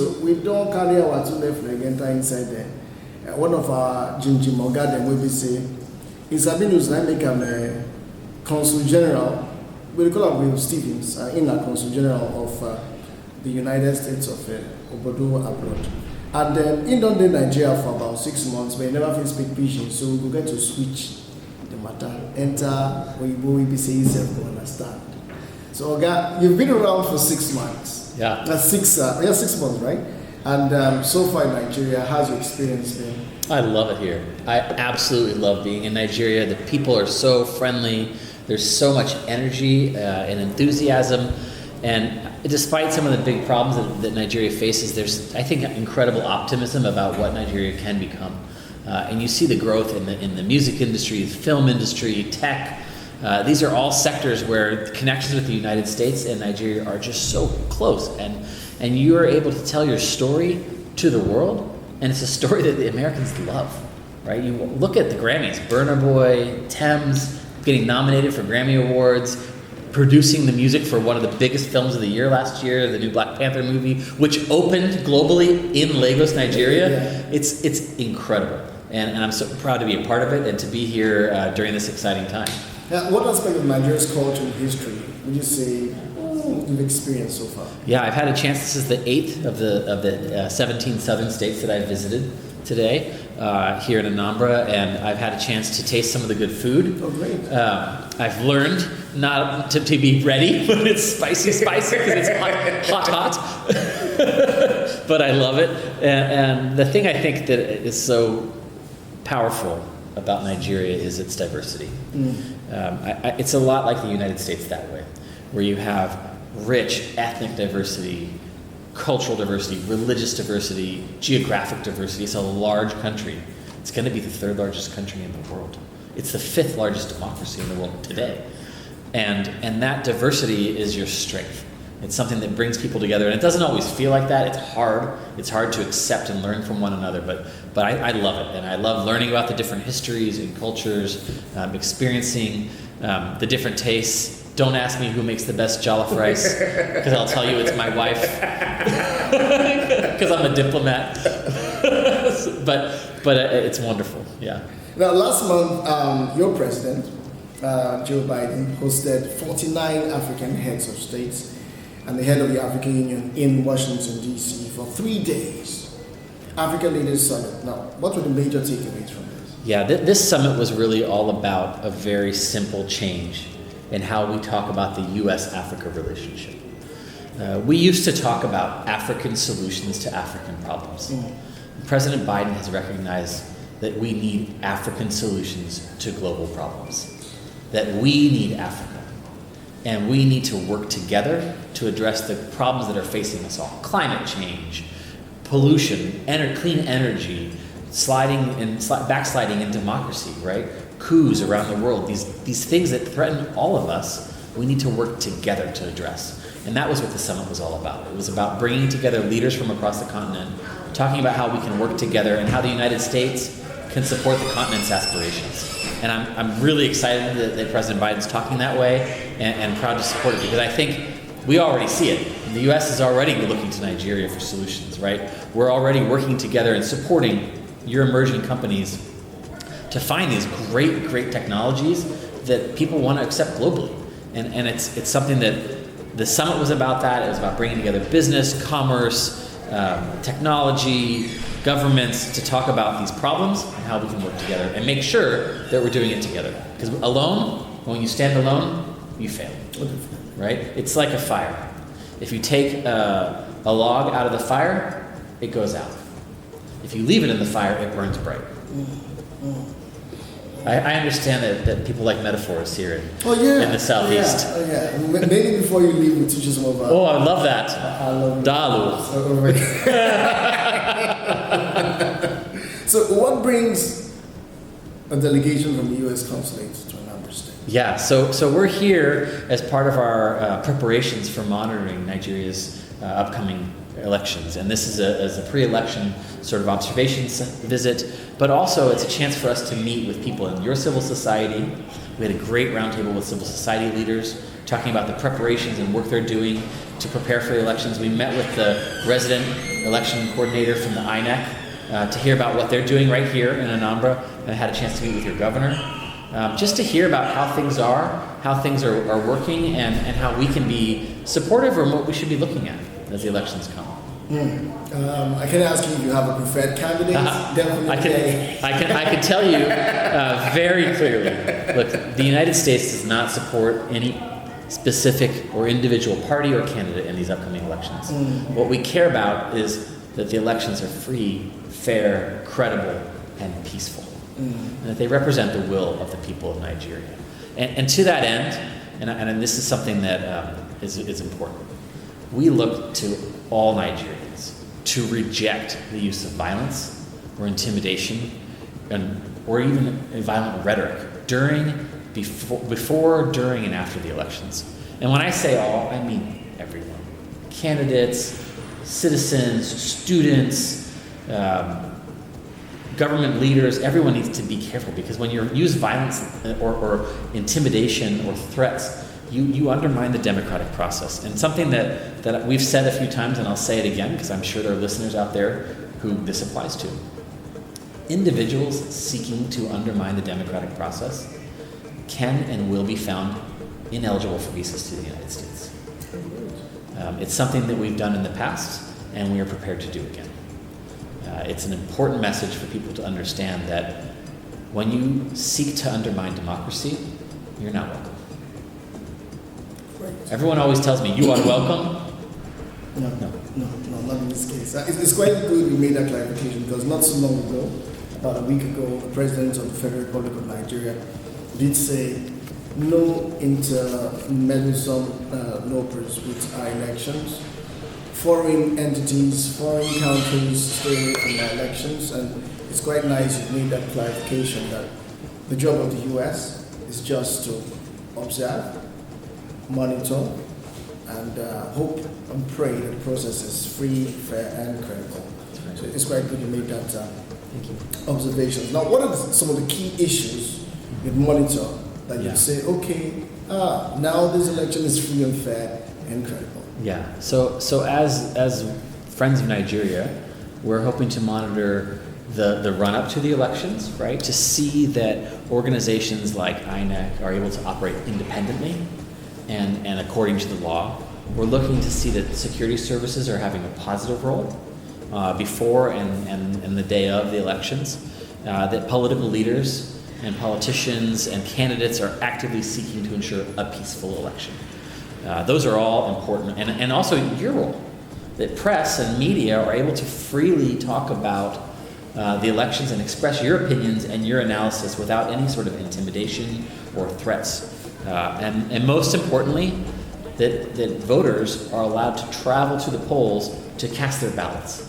so. We don't carry our two left leg enter inside there. One of our Jinjim Ogadem will be say, in Sabinus, I make him a Consul General. We call him Will Stevens, in a Consul General of the United States of Obodo abroad. And then in Nigeria for about 6 months, but he never feel speak Pidgin, so we will get to switch the matter. Enter Oyibo, we be say yourself to understand. So you've been around for 6 months. Yeah. That's 6 months, right? And so far in Nigeria, how's your experience been? I love it here. I absolutely love being in Nigeria. The people are so friendly. There's so much energy and enthusiasm. And despite some of the big problems that Nigeria faces, there's, I think, incredible optimism about what Nigeria can become. And you see the growth in the music industry, the film industry, tech. These are all sectors where the connections with the United States and Nigeria are just so close. And you are able to tell your story to the world, and it's a story that the Americans love, right? You look at the Grammys, Burna Boy, Thames, getting nominated for Grammy Awards, producing the music for one of the biggest films of the year last year, the new Black Panther movie, which opened globally in Lagos, Nigeria. Yeah. It's incredible. And I'm so proud to be a part of it and to be here during this exciting time. Now, what aspect of Nigeria's culture and history would you say you've experienced so far? Yeah, I've had a chance. This is the 8th of the 17 southern states that I've visited today here in Anambra, and I've had a chance to taste some of the good food. Oh, great. I've learned not to be ready when it's spicy because it's hot. But I love it. And the thing I think that is so powerful about Nigeria is its diversity. It's a lot like the United States that way, where you have rich ethnic diversity, cultural diversity, religious diversity, geographic diversity. It's a large country. It's going to be the 3rd largest country in the world. It's the 5th largest democracy in the world today. And that diversity is your strength. It's something that brings people together, and it doesn't always feel like that. It's hard. It's hard to accept and learn from one another, but I love it, and I love learning about the different histories and cultures, experiencing the different tastes. Don't ask me who makes the best jollof rice, because I'll tell you it's my wife, because I'm a diplomat. but it's wonderful, yeah. Now, last month, your president, Joe Biden, hosted 49 African heads of states and the head of the African Union in Washington, D.C. for 3 days. African Leaders Summit. Now, what were the major takeaways from this? Yeah, this summit was really all about a very simple change in how we talk about the U.S.-Africa relationship. We used to talk about African solutions to African problems. President Biden has recognized that we need African solutions to global problems, that we need Africa. And we need to work together to address the problems that are facing us all. Climate change, pollution, clean energy, backsliding in democracy, right? Coups around the world, these things that threaten all of us, we need to work together to address. And that was what the summit was all about. It was about bringing together leaders from across the continent, talking about how we can work together and how the United States can support the continent's aspirations. And I'm really excited that President Biden's talking that way and proud to support it, because I think we already see it. And the U.S. is already looking to Nigeria for solutions, right? We're already working together and supporting your emerging companies to find these great technologies that people want to accept globally. And it's something that the summit was about that. It was about bringing together business, commerce, technology, governments to talk about these problems and how we can work together and make sure that we're doing it together. Because alone, when you stand alone, you fail, right? It's like a fire. If you take a log out of the fire, it goes out. If you leave it in the fire, it burns bright. I understand that people like metaphors here in the Southeast. Yeah. Maybe before you leave, we'll teach you some of Oh, I love that. I love Dalu. So what brings a delegation from the U.S. consulate to Anambra State? Yeah, so we're here as part of our preparations for monitoring Nigeria's upcoming elections. And this is a pre-election sort of observation visit, but also it's a chance for us to meet with people in your civil society. We had a great roundtable with civil society leaders talking about the preparations and work they're doing to prepare for the elections. We met with the resident election coordinator from the INEC to hear about what they're doing right here in Anambra, and I had a chance to meet with your governor, just to hear about how things are working, and how we can be supportive, or what we should be looking at as the elections come. I can ask you if you have a preferred candidate. Definitely. I can tell you very clearly. Look, the United States does not support any specific or individual party or candidate in these upcoming elections. What we care about is that the elections are free, fair, credible, and peaceful, and that they represent the will of the people of Nigeria. And to that end, and this is something that is important, we look to all Nigerians to reject the use of violence or intimidation, or even violent rhetoric before, during, and after the elections. And when I say all, I mean everyone. Candidates, citizens, students, government leaders, everyone needs to be careful, because when you use violence or intimidation or threats, you undermine the democratic process. And something that we've said a few times, and I'll say it again because I'm sure there are listeners out there who this applies to. Individuals seeking to undermine the democratic process can and will be found ineligible for visas to the United States. It's something that we've done in the past, and we are prepared to do again. It's an important message for people to understand that when you seek to undermine democracy, you're not welcome. Everyone always tells me, you are welcome. No, not in this case. It's quite good you made that clarification, because not so long ago, about a week ago, the President of the Federal Republic of Nigeria did say no intermeddlesome lopers with our elections. Foreign entities, foreign countries stay in our elections, and it's quite nice you made that clarification that the job of the US is just to observe, monitor, and hope and pray that the process is free, fair, and credible. So it's quite good you made that observation. Now, what are some of the key issues you monitor that you say, okay, now this election is free and fair and credible? Yeah. So as Friends of Nigeria, we're hoping to monitor the run-up to the elections, right? To see that organizations like INEC are able to operate independently and according to the law. We're looking to see that security services are having a positive role before and the day of the elections, that political leaders and politicians and candidates are actively seeking to ensure a peaceful election. Those are all important, and also your role, that press and media are able to freely talk about the elections and express your opinions and your analysis without any sort of intimidation or threats. And most importantly, that voters are allowed to travel to the polls to cast their ballots.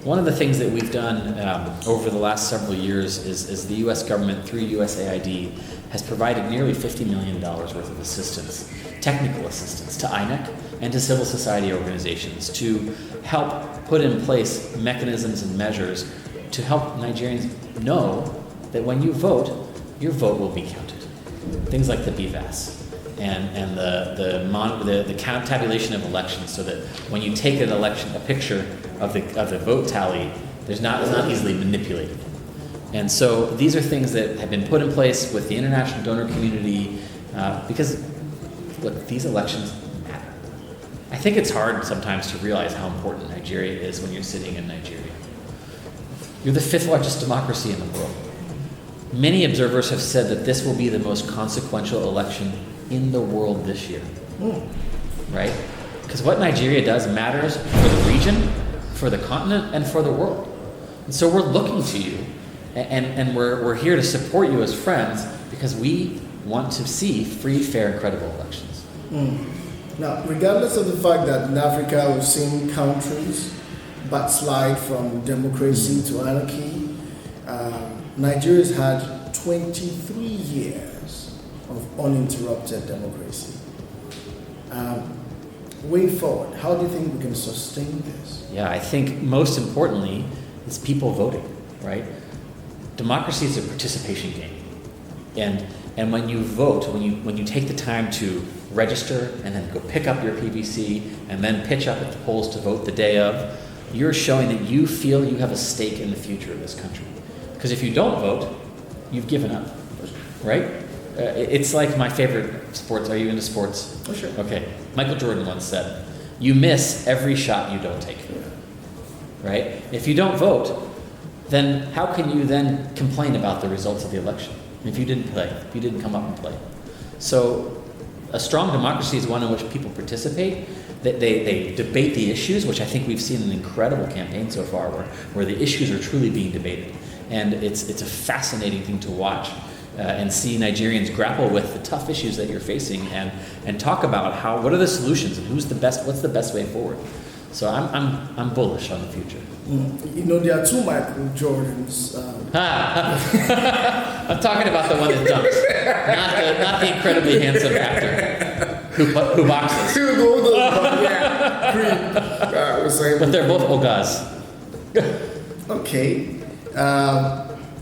One of the things that we've done over the last several years is the U.S. government, through USAID, has provided nearly $50 million worth of assistance, technical assistance, to INEC and to civil society organizations to help put in place mechanisms and measures to help Nigerians know that when you vote, your vote will be counted. Things like the BVAS and the count tabulation of elections, so that when you take a picture of the vote tally, it's not easily manipulated. And so these are things that have been put in place with the international donor community because, look, these elections matter. I think it's hard sometimes to realize how important Nigeria is when you're sitting in Nigeria. You're the 5th largest democracy in the world. Many observers have said that this will be the most consequential election in the world this year, right? Because what Nigeria does matters for the region, for the continent, and for the world. And so we're looking to you, and we're here to support you as friends because we want to see free, fair, and credible elections. Now, regardless of the fact that in Africa we've seen countries backslide from democracy to anarchy, Nigeria's had 23 years of uninterrupted democracy. Way forward, how do you think we can sustain this? Yeah, I think most importantly is people voting, right? Democracy is a participation game. And And when you vote, when you take the time to register and then go pick up your PVC and then pitch up at the polls to vote the day of, you're showing that you feel you have a stake in the future of this country. Because if you don't vote, you've given up, right? It's like my favorite sports. Are you into sports? Oh, sure. Okay. Michael Jordan once said, "You miss every shot you don't take." Right? If you don't vote, then how can you then complain about the results of the election if you didn't play, if you didn't come up and play? So a strong democracy is one in which people participate. They debate the issues, which I think we've seen an incredible campaign so far where the issues are truly being debated. And it's a fascinating thing to watch and see Nigerians grapple with the tough issues that you're facing and talk about what are the solutions and what's the best way forward. So I'm bullish on the future. You know, there are two Michael Jordans. I'm talking about the one that dunks, not the incredibly handsome actor who boxes. But they're both Ogas. Okay.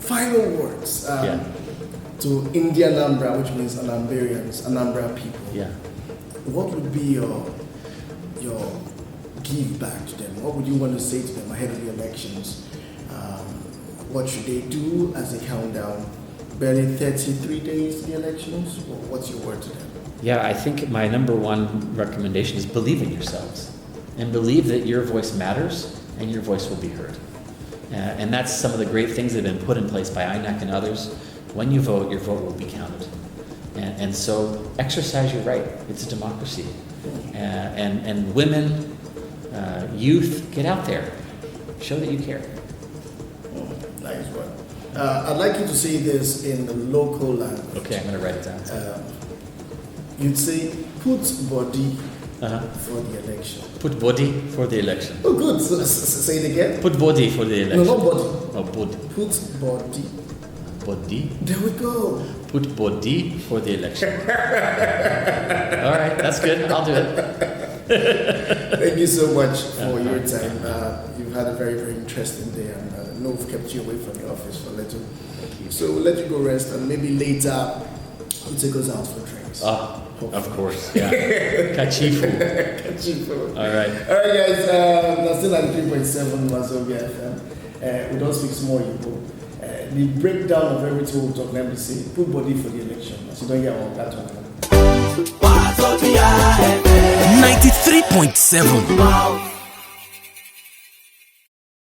Final words to Indian Anambra, which means Anambarians, Anambra people. Yeah. What would be your give back to them? What would you want to say to them ahead of the elections? What should they do as they count down barely 33 days to the elections? What's your word to them? Yeah, I think my number one recommendation is believe in yourselves and believe that your voice matters and your voice will be heard. And that's some of the great things that have been put in place by INEC and others. When you vote, your vote will be counted. And so exercise your right. It's a democracy. And women, youth, get out there. Show that you care. Nice one. I'd like you to say this in the local language. Okay, I'm going to write it down. You'd say, put body for the election. Put body for the election. Oh, good. So, say it again. Put body for the election. No, not body. Oh, body. Put body. Body. There we go. Put body for the election. All right, that's good. I'll do it. Thank you so much for your time. You've had a very, very interesting day, and I know we've kept you away from your office for a little. So we'll let you go rest, and maybe later you take us out for drinks. Of course, yeah. Kachifu. Kachifu. All right. All right, guys. That's still at 3.7 Wazobia FM. We don't speak small, people. The breakdown of everything we'll talk, let me say, put body for the election. So you don't get on that one. 93.7